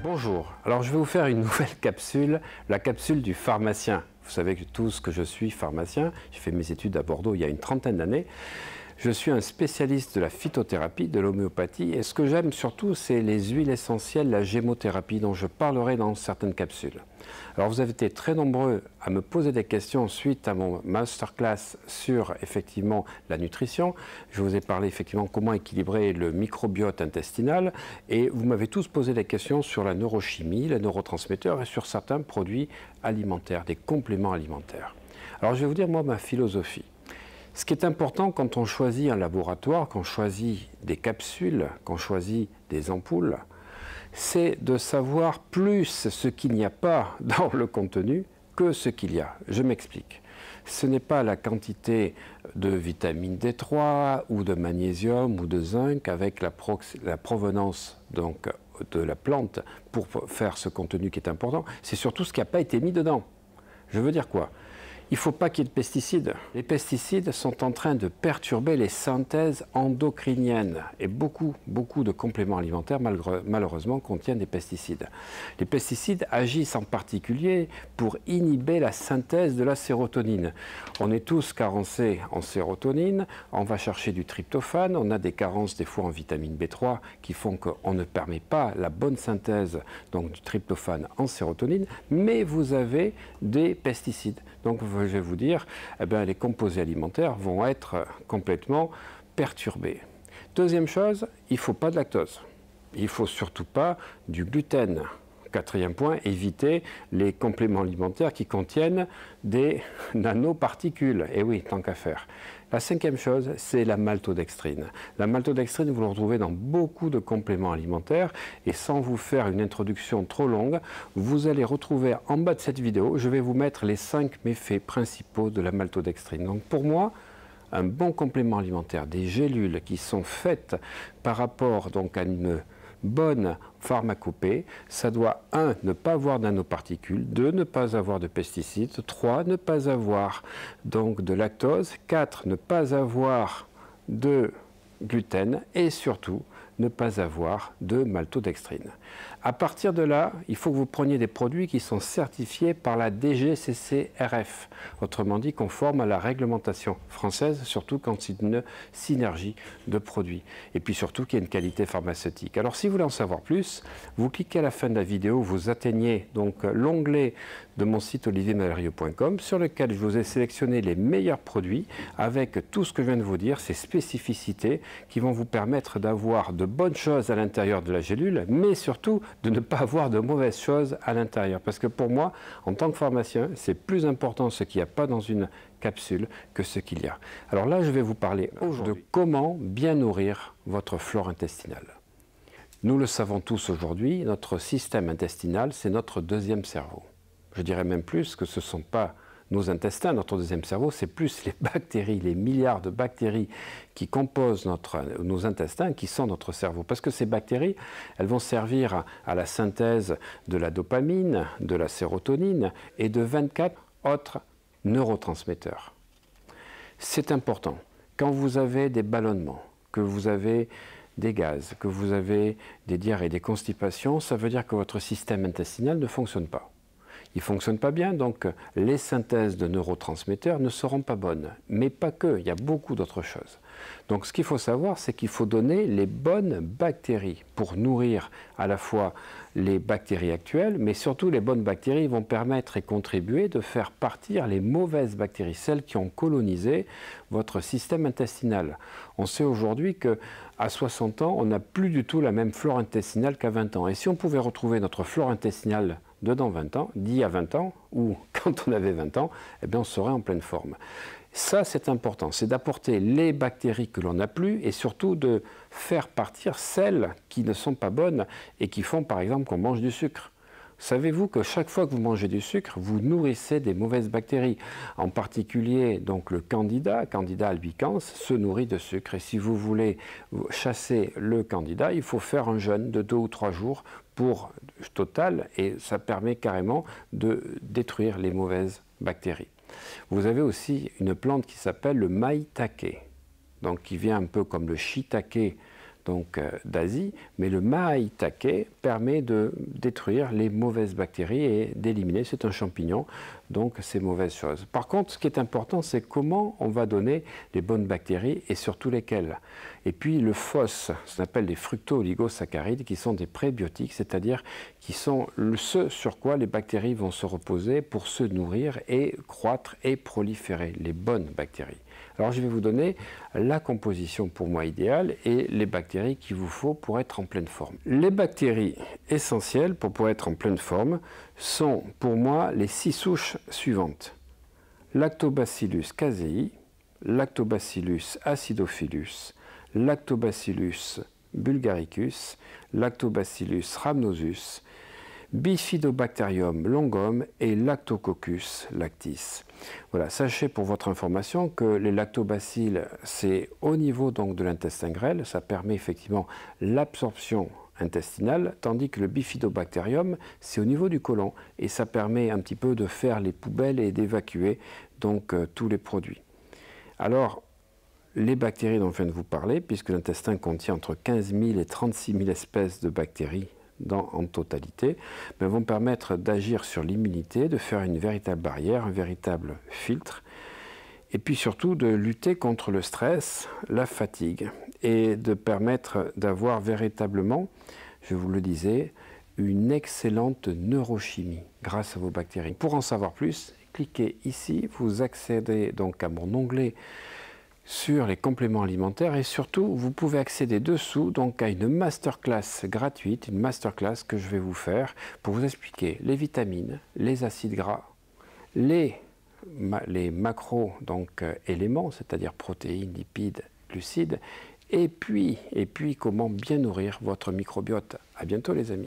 Bonjour, alors je vais vous faire une nouvelle capsule, la capsule du pharmacien. Vous savez tous que je suis pharmacien, j'ai fait mes études à Bordeaux il y a une trentaine d'années. Je suis un spécialiste de la phytothérapie, de l'homéopathie, et ce que j'aime surtout, c'est les huiles essentielles, la gémothérapie, dont je parlerai dans certaines capsules. Alors vous avez été très nombreux à me poser des questions suite à mon masterclass sur effectivement la nutrition. Je vous ai parlé effectivement comment équilibrer le microbiote intestinal, et vous m'avez tous posé des questions sur la neurochimie, les neurotransmetteurs et sur certains produits alimentaires, des compléments alimentaires. Alors je vais vous dire moi ma philosophie. Ce qui est important quand on choisit un laboratoire, quand on choisit des capsules, quand on choisit des ampoules, c'est de savoir plus ce qu'il n'y a pas dans le contenu que ce qu'il y a. Je m'explique. Ce n'est pas la quantité de vitamine D3 ou de magnésium ou de zinc avec la provenance donc, de la plante pour faire ce contenu qui est important. C'est surtout ce qui n'a pas été mis dedans. Je veux dire quoi ? Il ne faut pas qu'il y ait de pesticides. Les pesticides sont en train de perturber les synthèses endocriniennes et beaucoup de compléments alimentaires malheureusement contiennent des pesticides. Les pesticides agissent en particulier pour inhiber la synthèse de la sérotonine. On est tous carencés en sérotonine, on va chercher du tryptophane, on a des carences des fois en vitamine B3 qui font qu'on ne permet pas la bonne synthèse donc, du tryptophane en sérotonine, mais vous avez des pesticides. Donc je vais vous dire, eh bien, les composés alimentaires vont être complètement perturbés. Deuxième chose, il ne faut pas de lactose. Il ne faut surtout pas du gluten. Quatrième point, éviter les compléments alimentaires qui contiennent des nanoparticules. Et oui, tant qu'à faire. La cinquième chose, c'est la maltodextrine. La maltodextrine, vous la retrouvez dans beaucoup de compléments alimentaires. Et sans vous faire une introduction trop longue, vous allez retrouver en bas de cette vidéo, je vais vous mettre les 5 méfaits principaux de la maltodextrine. Donc pour moi, un bon complément alimentaire, des gélules qui sont faites par rapport donc, à une bonne pharmacopée, ça doit 1. Ne pas avoir de nanoparticules, 2. Ne pas avoir de pesticides, 3. Ne pas avoir donc de lactose, 4. Ne pas avoir de gluten et surtout ne pas avoir de maltodextrine. À partir de là, il faut que vous preniez des produits qui sont certifiés par la DGCCRF, autrement dit conformes à la réglementation française, surtout quand c'est une synergie de produits. Et puis surtout qu'il y a une qualité pharmaceutique. Alors si vous voulez en savoir plus, vous cliquez à la fin de la vidéo, vous atteignez donc l'onglet de mon site oliviermalerio.com sur lequel je vous ai sélectionné les meilleurs produits avec tout ce que je viens de vous dire, ces spécificités qui vont vous permettre d'avoir de bonnes choses à l'intérieur de la gélule, mais surtout de ne pas avoir de mauvaises choses à l'intérieur. Parce que pour moi, en tant que pharmacien, c'est plus important ce qu'il n'y a pas dans une capsule que ce qu'il y a. Alors là, je vais vous parler aujourd'hui de comment bien nourrir votre flore intestinale. Nous le savons tous aujourd'hui, notre système intestinal, c'est notre deuxième cerveau. Je dirais même plus que ce ne sont pas nos intestins, notre deuxième cerveau, c'est plus les bactéries, les milliards de bactéries qui composent nos intestins, qui sont notre cerveau. Parce que ces bactéries, elles vont servir à la synthèse de la dopamine, de la sérotonine et de 24 autres neurotransmetteurs. C'est important. Quand vous avez des ballonnements, que vous avez des gaz, que vous avez des diarrhées, des constipations, ça veut dire que votre système intestinal ne fonctionne pas. Il ne fonctionne pas bien, donc les synthèses de neurotransmetteurs ne seront pas bonnes. Mais pas que, il y a beaucoup d'autres choses. Donc ce qu'il faut savoir, c'est qu'il faut donner les bonnes bactéries pour nourrir à la fois les bactéries actuelles, mais surtout les bonnes bactéries vont permettre et contribuer de faire partir les mauvaises bactéries, celles qui ont colonisé votre système intestinal. On sait aujourd'hui qu'à 60 ans, on n'a plus du tout la même flore intestinale qu'à 20 ans. Et si on pouvait retrouver notre flore intestinale dans 20 ans, d'il y a 20 ans, ou quand on avait 20 ans, eh bien on serait en pleine forme. Ça, c'est important, c'est d'apporter les bactéries que l'on n'a plus et surtout de faire partir celles qui ne sont pas bonnes et qui font par exemple qu'on mange du sucre. Savez-vous que chaque fois que vous mangez du sucre, vous nourrissez des mauvaises bactéries. En particulier, donc le Candida albicans, se nourrit de sucre. Et si vous voulez chasser le Candida, il faut faire un jeûne de 2 ou 3 jours pour total, et ça permet carrément de détruire les mauvaises bactéries. Vous avez aussi une plante qui s'appelle le maitake, donc qui vient un peu comme le shiitake d'Asie, mais le maïtake permet de détruire les mauvaises bactéries et d'éliminer, c'est un champignon, donc ces mauvaises choses. Par contre, ce qui est important, c'est comment on va donner les bonnes bactéries et surtout lesquelles. Et puis le FOS, ce qu'on appelle des fructo-oligosaccharides, qui sont des prébiotiques, c'est-à-dire qui sont ce sur quoi les bactéries vont se reposer pour se nourrir et croître et proliférer, les bonnes bactéries. Alors je vais vous donner la composition pour moi idéale et les bactéries qu'il vous faut pour être en pleine forme. Les bactéries essentielles pour pouvoir être en pleine forme sont pour moi les 6 souches suivantes. Lactobacillus casei, Lactobacillus acidophilus, Lactobacillus bulgaricus, Lactobacillus rhamnosus, Bifidobacterium longum et Lactococcus lactis. Voilà, sachez pour votre information que les lactobacilles, c'est au niveau donc de l'intestin grêle, ça permet effectivement l'absorption intestinale, tandis que le Bifidobacterium, c'est au niveau du côlon et ça permet un petit peu de faire les poubelles et d'évacuer donc tous les produits. Alors, les bactéries dont je viens de vous parler, puisque l'intestin contient entre 15 000 et 36 000 espèces de bactéries en totalité, vont permettre d'agir sur l'immunité, de faire une véritable barrière, un véritable filtre, et puis surtout de lutter contre le stress, la fatigue, et de permettre d'avoir véritablement, je vous le disais, une excellente neurochimie grâce à vos bactéries. Pour en savoir plus, cliquez ici, vous accédez donc à mon onglet sur les compléments alimentaires et surtout vous pouvez accéder dessous donc à une masterclass gratuite, une masterclass que je vais vous faire pour vous expliquer les vitamines, les acides gras, les macros donc éléments, c'est-à-dire protéines, lipides, glucides, et puis comment bien nourrir votre microbiote. À bientôt les amis.